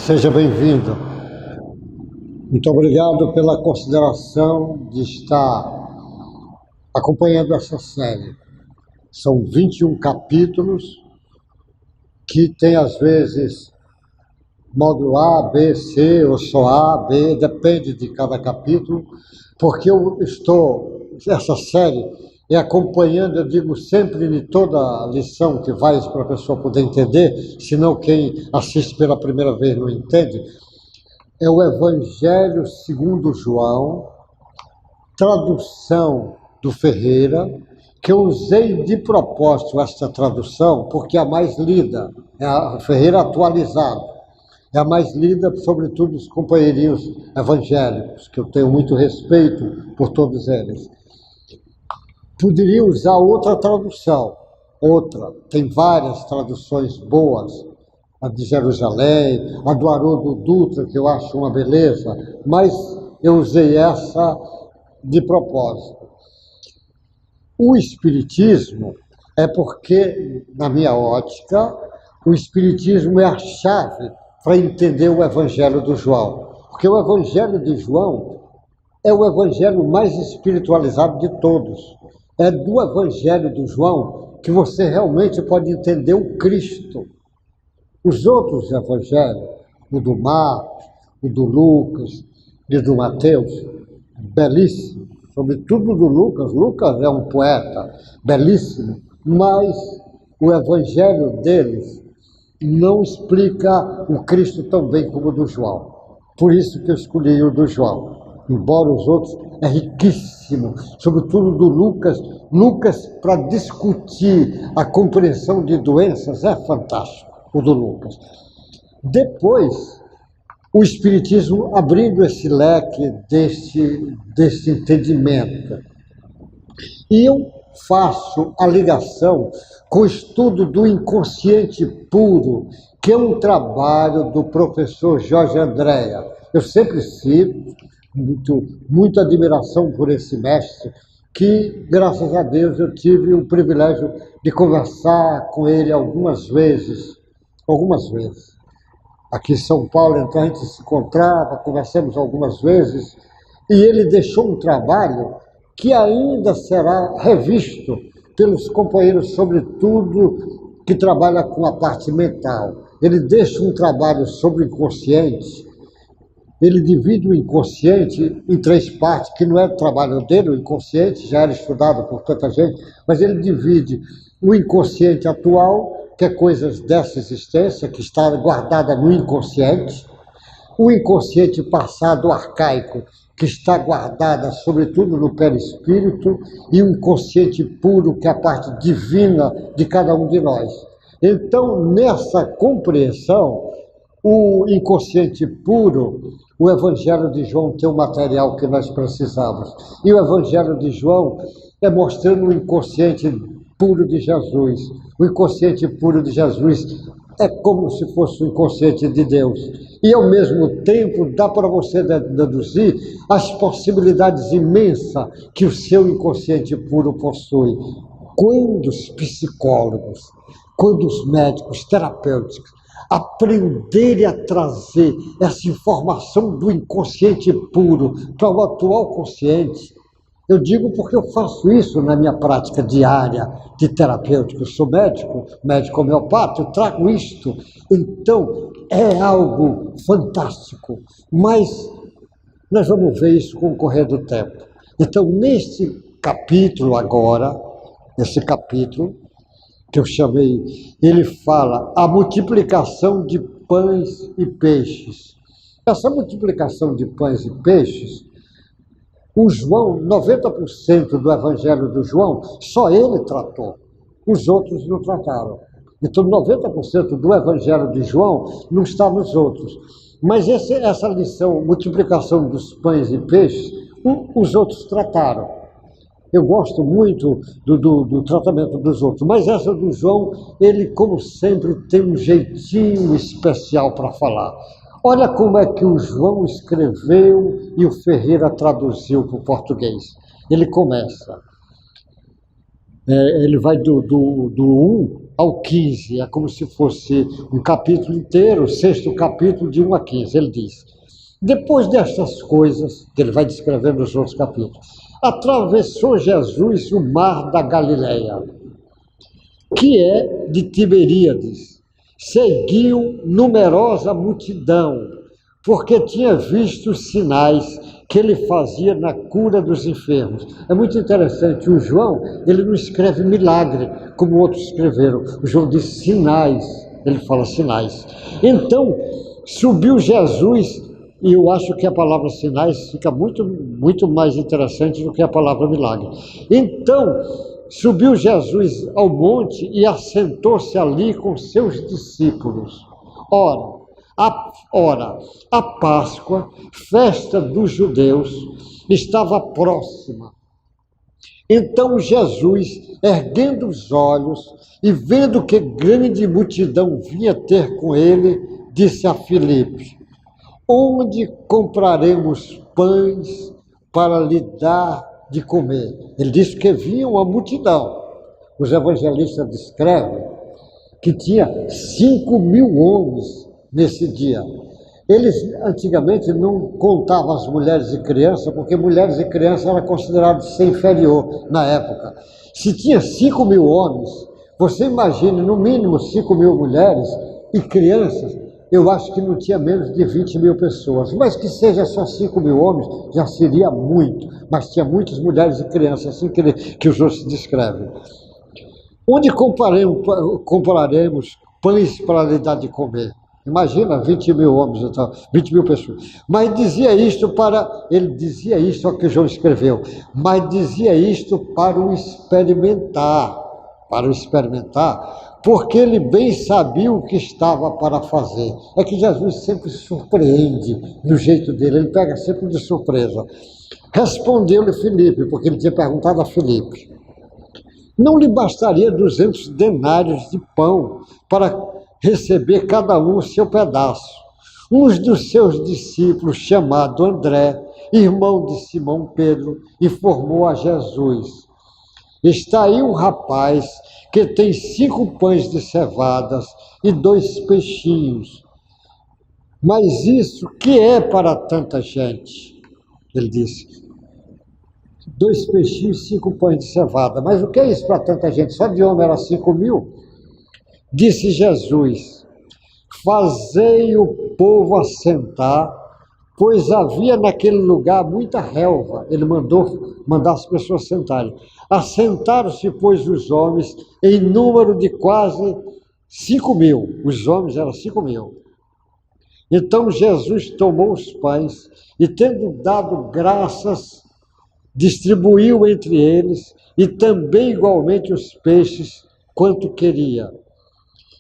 Seja bem-vindo. Muito obrigado pela consideração de estar acompanhando essa série. São 21 capítulos que tem, às vezes, módulo A, B, C, ou só A, B, depende de cada capítulo, porque eu estou, essa série, acompanhando, eu digo sempre, de toda lição que vai para a pessoa poder entender, senão quem assiste pela primeira vez não entende, é o Evangelho segundo João, tradução do Ferreira, que eu usei de propósito esta tradução, porque é a mais lida, é a Ferreira atualizado, é a mais lida, sobretudo, dos companheirinhos evangélicos, que eu tenho muito respeito por todos eles. Poderia usar outra tradução, tem várias traduções boas, a de Jerusalém, a do Haroldo Dutra, que eu acho uma beleza, mas eu usei essa de propósito. O Espiritismo é porque, na minha ótica, o Espiritismo é a chave para entender o Evangelho do João. Porque o Evangelho de João é o Evangelho mais espiritualizado de todos. É do Evangelho do João que você realmente pode entender o Cristo. Os outros evangelhos, o do Marcos, o do Lucas e do Mateus, belíssimo, sobretudo do Lucas. Lucas é um poeta belíssimo, mas o evangelho deles não explica o Cristo tão bem como o do João. Por isso que eu escolhi o do João. Embora os outros é riquíssimo, sobretudo do Lucas. Lucas, para discutir a compreensão de doenças, é fantástico, o do Lucas. Depois, o Espiritismo abrindo esse leque desse entendimento. E eu faço a ligação com o estudo do inconsciente puro, que é um trabalho do professor Jorge Andréa. Eu sempre cito, muita admiração por esse mestre, que, graças a Deus, eu tive o privilégio de conversar com ele algumas vezes. Aqui em São Paulo, então, a gente se encontrava, conversamos algumas vezes, e ele deixou um trabalho que ainda será revisto pelos companheiros, sobretudo, que trabalham com a parte mental. Ele deixa um trabalho sobre o inconsciente. Ele divide o inconsciente em 3 partes, que não é o trabalho dele, o inconsciente já era estudado por tanta gente, mas ele divide o inconsciente atual, que é coisas dessa existência, que está guardada no inconsciente, o inconsciente passado arcaico, que está guardada sobretudo no perispírito, e o inconsciente puro, que é a parte divina de cada um de nós. Então, nessa compreensão, o inconsciente puro, o Evangelho de João tem o material que nós precisamos. E o Evangelho de João é mostrando o inconsciente puro de Jesus. O inconsciente puro de Jesus é como se fosse o inconsciente de Deus. E, ao mesmo tempo, dá para você deduzir as possibilidades imensas que o seu inconsciente puro possui. Quando os psicólogos, quando os médicos terapêuticos aprenderem a trazer essa informação do inconsciente puro para o atual consciente, eu digo porque eu faço isso na minha prática diária de terapêutico. Eu sou médico homeopata, eu trago isto. Então, é algo fantástico, mas nós vamos ver isso com o correr do tempo. Então, neste capítulo agora, esse capítulo, que eu chamei, ele fala a multiplicação de pães e peixes. Essa multiplicação de pães e peixes, o João, 90% do Evangelho do João, só ele tratou, os outros não trataram. Então, 90% do Evangelho de João não está nos outros. Mas essa lição, multiplicação dos pães e peixes, os outros trataram. Eu gosto muito do tratamento dos outros, mas essa do João, ele, como sempre, tem um jeitinho especial para falar. Olha como é que o João escreveu e o Ferreira traduziu para o português. Ele começa, ele vai do 1 ao 15, é como se fosse um capítulo inteiro, o 6º capítulo de 1 a 15, ele diz: depois destas coisas, que ele vai descrever nos outros capítulos, atravessou Jesus o mar da Galileia, que é de Tiberíades. Seguiu numerosa multidão, porque tinha visto os sinais que ele fazia na cura dos enfermos. É muito interessante, o João, ele não escreve milagre, como outros escreveram. O João diz sinais, ele fala sinais. Então, subiu Jesus, e eu acho que a palavra sinais fica muito mais interessante do que a palavra milagre. Então, subiu Jesus ao monte e assentou-se ali com seus discípulos. Ora, a Páscoa, festa dos judeus, estava próxima. Então Jesus, erguendo os olhos e vendo que grande multidão vinha ter com ele, disse a Filipe: onde compraremos pães para lhe dar de comer? Ele disse que vinha uma multidão. Os evangelistas descrevem que tinha 5.000 homens nesse dia. Eles antigamente não contavam as mulheres e crianças, porque mulheres e crianças eram consideradas ser inferior na época. Se tinha 5.000 homens, você imagine no mínimo 5.000 mulheres e crianças, eu acho que não tinha menos de 20.000 pessoas, mas que seja só 5.000 homens, já seria muito, mas tinha muitas mulheres e crianças, assim que os outros descrevem. Onde compraremos pães para lhe dar de comer? Imagina 20.000 homens, então, 20.000 pessoas. Mas dizia isto ele dizia isto, olha o que João escreveu, mas dizia isto para o experimentar, porque ele bem sabia o que estava para fazer. É que Jesus sempre surpreende no jeito dele, ele pega sempre de surpresa. Respondeu-lhe Filipe, porque ele tinha perguntado a Filipe: não lhe bastaria 200 denários de pão para receber cada um o seu pedaço? Um dos seus discípulos, chamado André, irmão de Simão Pedro, informou a Jesus: está aí um rapaz que tem 5 pães de cevadas e 2 peixinhos. Mas isso que é para tanta gente? Ele disse: 2 peixinhos e 5 pães de cevada. Mas o que é isso para tanta gente? Só de homem era 5.000? Disse Jesus: fazei o povo assentar, pois havia naquele lugar muita relva. Ele mandar as pessoas sentarem. Assentaram-se, pois, os homens em número de quase 5.000. Os homens eram 5.000. Então Jesus tomou os pães e, tendo dado graças, distribuiu entre eles, e também igualmente os peixes, quanto queria.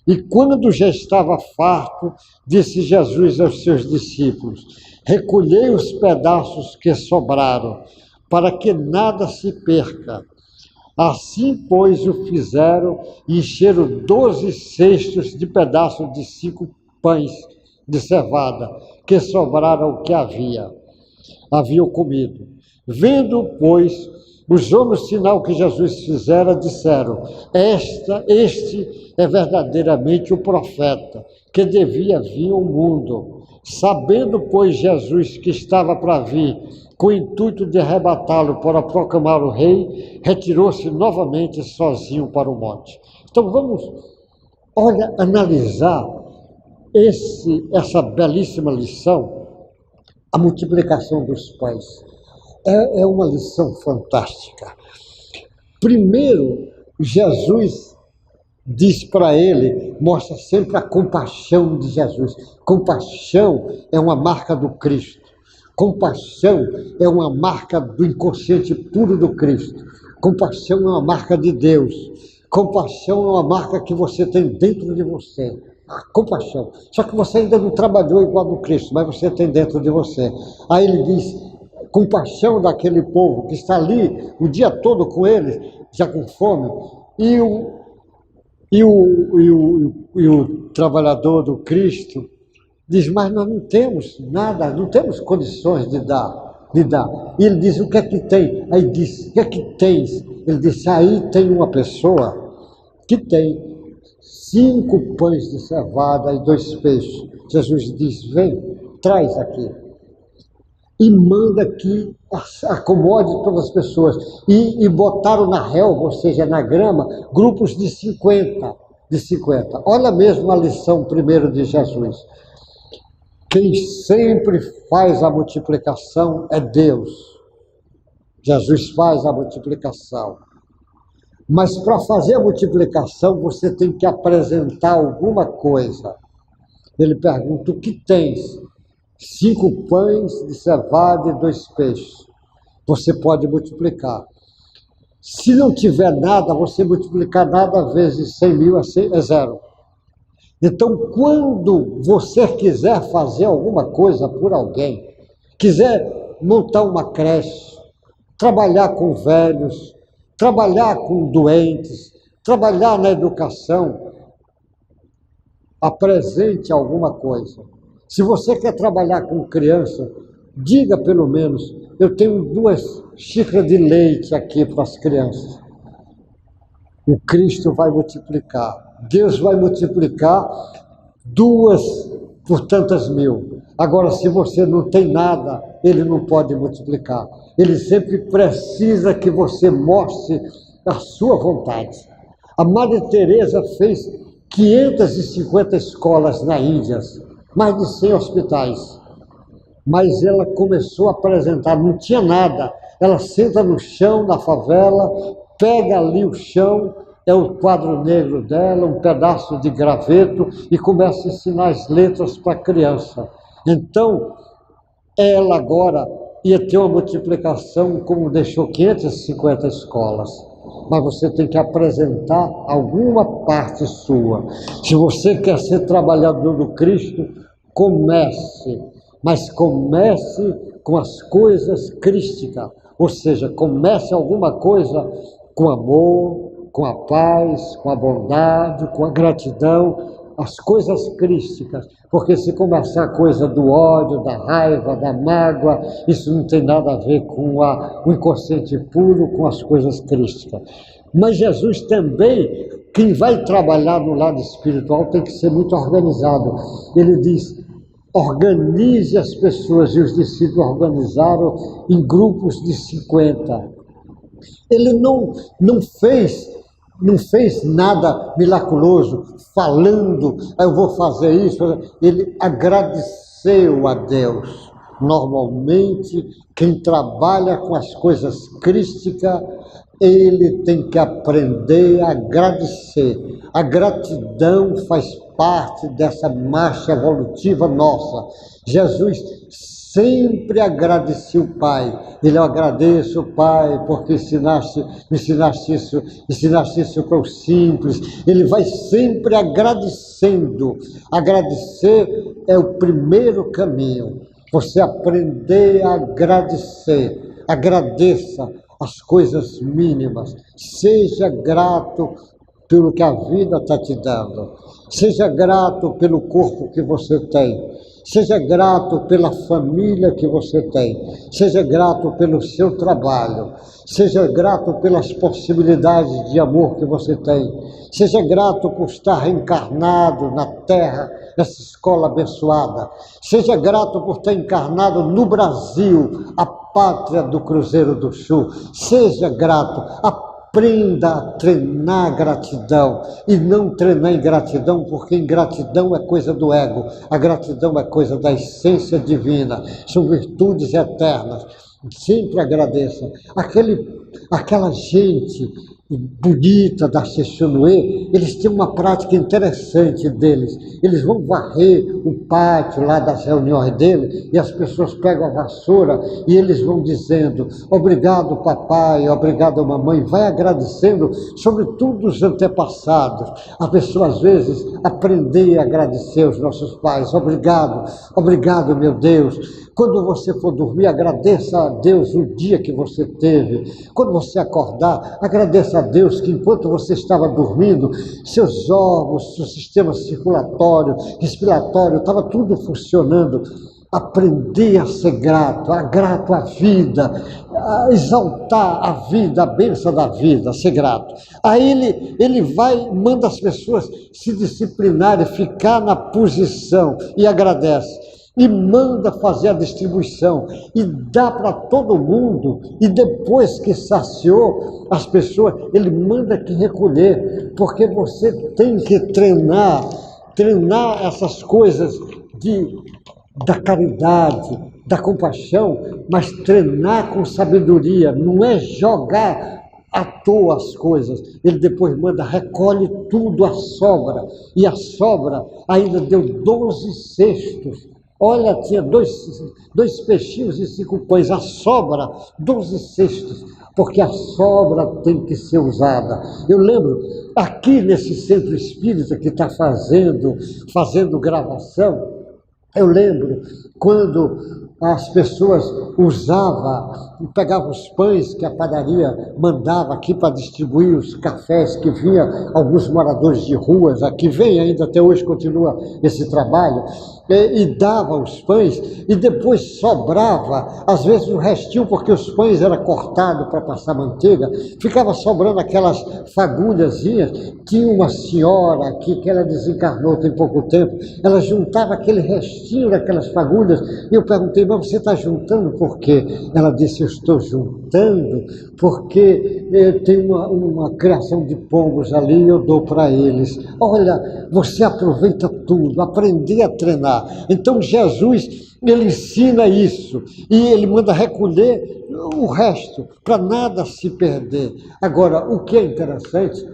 E quando já estava farto, disse Jesus aos seus discípulos: recolhei os pedaços que sobraram, para que nada se perca. Assim, pois, o fizeram e encheram 12 cestos de pedaços de 5 pães de cevada, que sobraram o que haviam comido. Vendo, pois, os homens o sinal que Jesus fizera, disseram: este é verdadeiramente o profeta que devia vir ao mundo. Sabendo, pois, Jesus que estava para vir, com o intuito de arrebatá-lo para proclamar o rei, retirou-se novamente sozinho para o monte. Então vamos, analisar essa belíssima lição, a multiplicação dos pães. É uma lição fantástica. Primeiro, Jesus diz para ele, mostra sempre a compaixão de Jesus. Compaixão é uma marca do Cristo. Compaixão é uma marca do inconsciente puro do Cristo. Compaixão é uma marca de Deus. Compaixão é uma marca que você tem dentro de você. A compaixão. Só que você ainda não trabalhou igual do Cristo, mas você tem dentro de você. Aí ele diz: compaixão daquele povo que está ali o dia todo com ele, já com fome, e o trabalhador do Cristo diz: mas nós não temos nada, não temos condições de dar. E ele diz: o que é que tem? Aí diz: o que é que tens? Ele disse: aí tem uma pessoa que tem 5 pães de cevada e 2 peixes. Jesus diz, vem, traz aqui. E manda que acomode todas as pessoas. E botaram na relva, ou seja, na grama, grupos de 50. Olha mesmo a lição primeiro de Jesus. Quem sempre faz a multiplicação é Deus. Jesus faz a multiplicação. Mas para fazer a multiplicação, você tem que apresentar alguma coisa. Ele pergunta, o que tens? 5 pães de cevada e 2 peixes. Você pode multiplicar. Se não tiver nada, você multiplicar nada vezes 100 mil é zero. Então, quando você quiser fazer alguma coisa por alguém, quiser montar uma creche, trabalhar com velhos, trabalhar com doentes, trabalhar na educação, apresente alguma coisa. Se você quer trabalhar com criança, diga pelo menos, eu tenho 2 xícaras de leite aqui para as crianças. O Cristo vai multiplicar. Deus vai multiplicar 2 por tantas mil. Agora, se você não tem nada, Ele não pode multiplicar. Ele sempre precisa que você mostre a sua vontade. A Madre Teresa fez 550 escolas na Índia, mais de 100 hospitais. Mas ela começou a apresentar, não tinha nada. Ela senta no chão, na favela, pega ali o chão, é o quadro negro dela, um pedaço de graveto, e começa a ensinar as letras para a criança. Então, ela agora ia ter uma multiplicação, como deixou 550 escolas. Mas você tem que apresentar alguma parte sua. Se você quer ser trabalhador do Cristo, comece. Mas comece com as coisas crísticas. Ou seja, comece alguma coisa com amor, com a paz, com a bondade, com a gratidão, as coisas crísticas. Porque se começar a coisa do ódio, da raiva, da mágoa, isso não tem nada a ver com o inconsciente puro, com as coisas crísticas. Mas Jesus também, quem vai trabalhar no lado espiritual tem que ser muito organizado. Ele diz, organize as pessoas, e os discípulos organizaram em grupos de 50. Ele não fez nada miraculoso, falando, eu vou fazer isso. Ele agradeceu a Deus. Normalmente, quem trabalha com as coisas crísticas, ele tem que aprender a agradecer. A gratidão faz parte dessa marcha evolutiva nossa. Jesus sempre agradecia o Pai. Ele, eu agradeço, Pai, porque me ensinaste isso para o simples. Ele vai sempre agradecendo. Agradecer é o primeiro caminho. Você aprender a agradecer. Agradeça as coisas mínimas. Seja grato pelo que a vida está te dando. Seja grato pelo corpo que você tem. Seja grato pela família que você tem. Seja grato pelo seu trabalho. Seja grato pelas possibilidades de amor que você tem. Seja grato por estar reencarnado na Terra, nessa escola abençoada. Seja grato por estar encarnado no Brasil, a pátria do Cruzeiro do Sul. Seja grato. Aprenda a treinar gratidão e não treinar ingratidão, porque ingratidão é coisa do ego, a gratidão é coisa da essência divina, são virtudes eternas. Sempre agradeça. Aquela gente bonita da Sexunuê, eles têm uma prática interessante deles. Eles vão varrer o pátio lá das reuniões deles e as pessoas pegam a vassoura e eles vão dizendo obrigado papai, obrigado mamãe, vai agradecendo, sobretudo os antepassados. A pessoa às vezes aprender a agradecer os nossos pais. Obrigado meu Deus. Quando você for dormir, agradeça a Deus o dia que você teve. Quando você acordar, agradeça a Deus que enquanto você estava dormindo, seus órgãos, seu sistema circulatório, respiratório, estava tudo funcionando. aprender a ser grato à vida, a exaltar a vida, a bênção da vida, a ser grato. Aí ele vai, manda as pessoas se disciplinarem, ficar na posição e agradece. E manda fazer a distribuição, e dá para todo mundo, e depois que saciou as pessoas, ele manda que recolher, porque você tem que treinar essas coisas da caridade, da compaixão, mas treinar com sabedoria, não é jogar à toa as coisas. Ele depois manda, recolhe tudo, a sobra, e a sobra ainda deu 12 cestos. Olha, tinha dois peixinhos e 5 pães, a sobra, 12 cestos, porque a sobra tem que ser usada. Eu lembro, aqui nesse centro espírita que está fazendo gravação, eu lembro quando as pessoas pegavam os pães que a padaria mandava aqui para distribuir, os cafés que vinha, alguns moradores de ruas aqui, vem ainda até hoje, continua esse trabalho, e dava os pães, e depois sobrava, às vezes um restinho, porque os pães eram cortados para passar manteiga, ficava sobrando aquelas fagulhazinhas. Tinha uma senhora aqui, que ela desencarnou tem pouco tempo, ela juntava aquele restinho daquelas fagulhas, e eu perguntei, mas você está juntando por quê? Ela disse, eu estou juntando porque tem uma criação de pombos ali e eu dou para eles. Olha, você aproveita tudo, aprender a treinar. Então Jesus, ele ensina isso e ele manda recolher o resto para nada se perder. Agora, o que é interessante,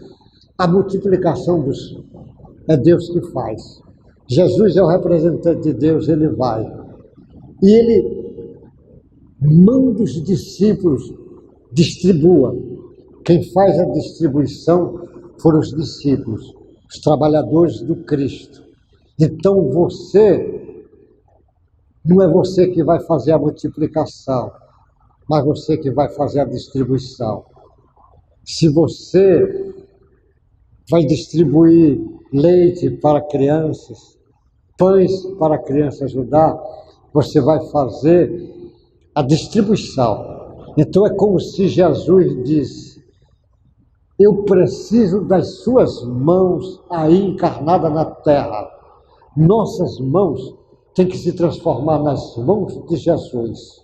a multiplicação é Deus que faz. Jesus é o representante de Deus, ele vai. E ele manda os discípulos distribua. Quem faz a distribuição foram os discípulos, os trabalhadores do Cristo. Então não é você que vai fazer a multiplicação, mas você que vai fazer a distribuição. Se você vai distribuir leite para crianças, pães para a criança ajudar, você vai fazer a distribuição. Então é como se Jesus disse, eu preciso das suas mãos aí encarnadas na terra. Nossas mãos têm que se transformar nas mãos de Jesus.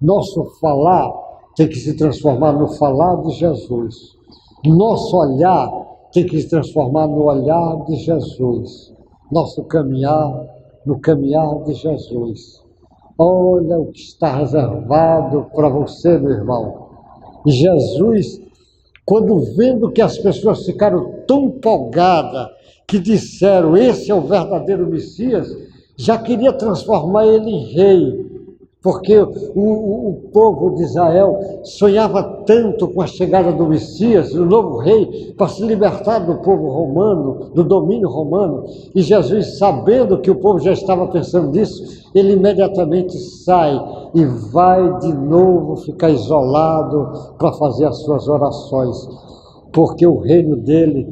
Nosso falar tem que se transformar no falar de Jesus. Nosso olhar tem que se transformar no olhar de Jesus. Nosso caminhar no caminhar de Jesus. Olha o que está reservado para você, meu irmão. E Jesus, quando vendo que as pessoas ficaram tão empolgadas, que disseram, esse é o verdadeiro Messias, já queria transformar ele em rei, porque o povo de Israel sonhava tanto com a chegada do Messias, o novo rei, para se libertar do povo romano, do domínio romano. E Jesus, sabendo que o povo já estava pensando nisso, ele imediatamente sai e vai de novo ficar isolado para fazer as suas orações, porque o reino dele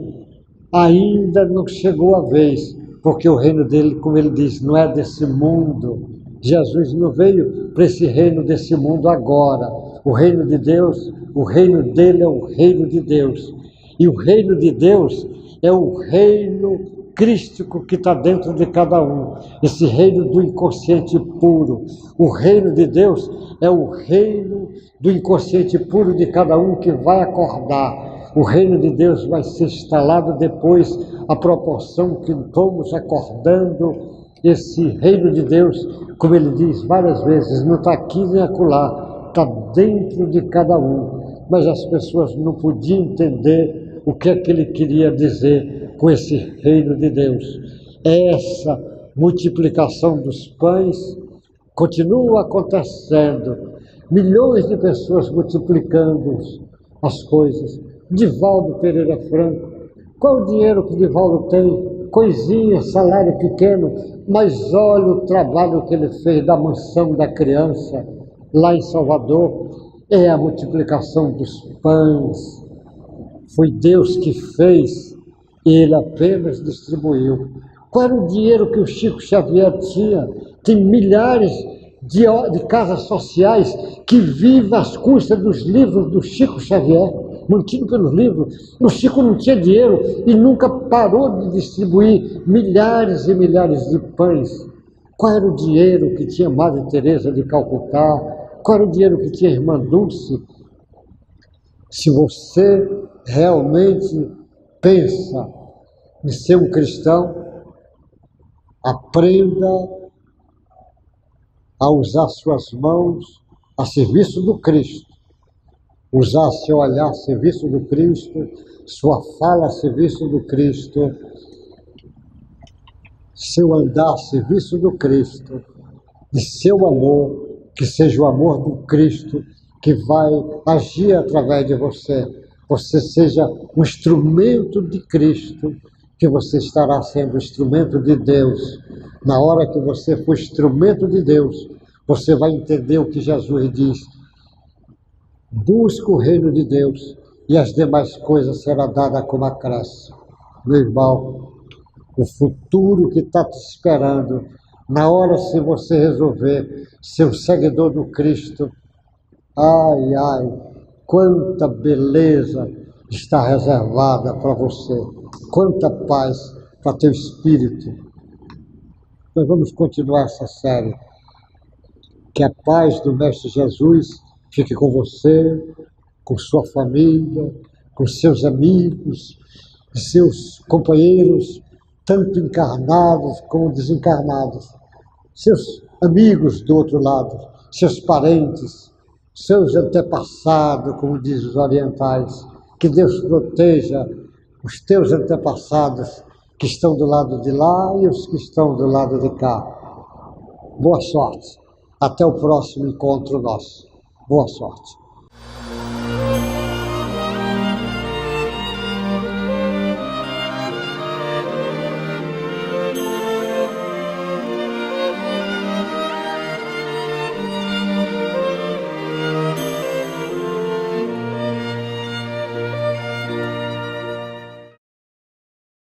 ainda não chegou a vez, porque o reino dele, como ele diz, não é desse mundo. Jesus não veio para esse reino desse mundo agora. O reino de Deus, o reino dele é o reino de Deus. E o reino de Deus é o reino crístico que está dentro de cada um. Esse reino do inconsciente puro. O reino de Deus é o reino do inconsciente puro de cada um que vai acordar. O reino de Deus vai ser instalado depois, à proporção que vamos acordando. Esse reino de Deus, como ele diz várias vezes, não está aqui nem acolá, está dentro de cada um. Mas as pessoas não podiam entender o que é que ele queria dizer com esse reino de Deus. Essa multiplicação dos pães continua acontecendo. Milhões de pessoas multiplicando as coisas. Divaldo Pereira Franco, qual o dinheiro que Divaldo tem? Coisinha, salário pequeno, mas olha o trabalho que ele fez da mansão da criança lá em Salvador. É a multiplicação dos pães. Foi Deus que fez e ele apenas distribuiu. Qual era o dinheiro que o Chico Xavier tinha Tem milhares de casas sociais que vivem às custas dos livros do Chico Xavier, mantido pelos livros. O Chico não tinha dinheiro e nunca parou de distribuir milhares e milhares de pães. Qual era o dinheiro que tinha Madre Teresa de Calcutá? Qual era o dinheiro que tinha Irmã Dulce? Se você realmente pensa em ser um cristão, aprenda a usar suas mãos a serviço do Cristo, usar seu olhar a serviço do Cristo, sua fala a serviço do Cristo, seu andar a serviço do Cristo, e seu amor, que seja o amor do Cristo que vai agir através de você. Você seja um instrumento de Cristo, que você estará sendo instrumento de Deus. Na hora que você for instrumento de Deus, você vai entender o que Jesus diz. Busca o reino de Deus e as demais coisas serão dadas como acréscimo. Meu irmão, o futuro que está te esperando, na hora se você resolver ser um seguidor do Cristo, ai, ai, quanta beleza está reservada para você, quanta paz para teu espírito. Nós vamos continuar essa série. Que a paz do Mestre Jesus fique com você, com sua família, com seus amigos, seus companheiros, tanto encarnados como desencarnados, seus amigos do outro lado, seus parentes, seus antepassados, como dizem os orientais. Que Deus proteja os teus antepassados que estão do lado de lá e os que estão do lado de cá. Boa sorte. Até o próximo encontro nosso. Boa sorte.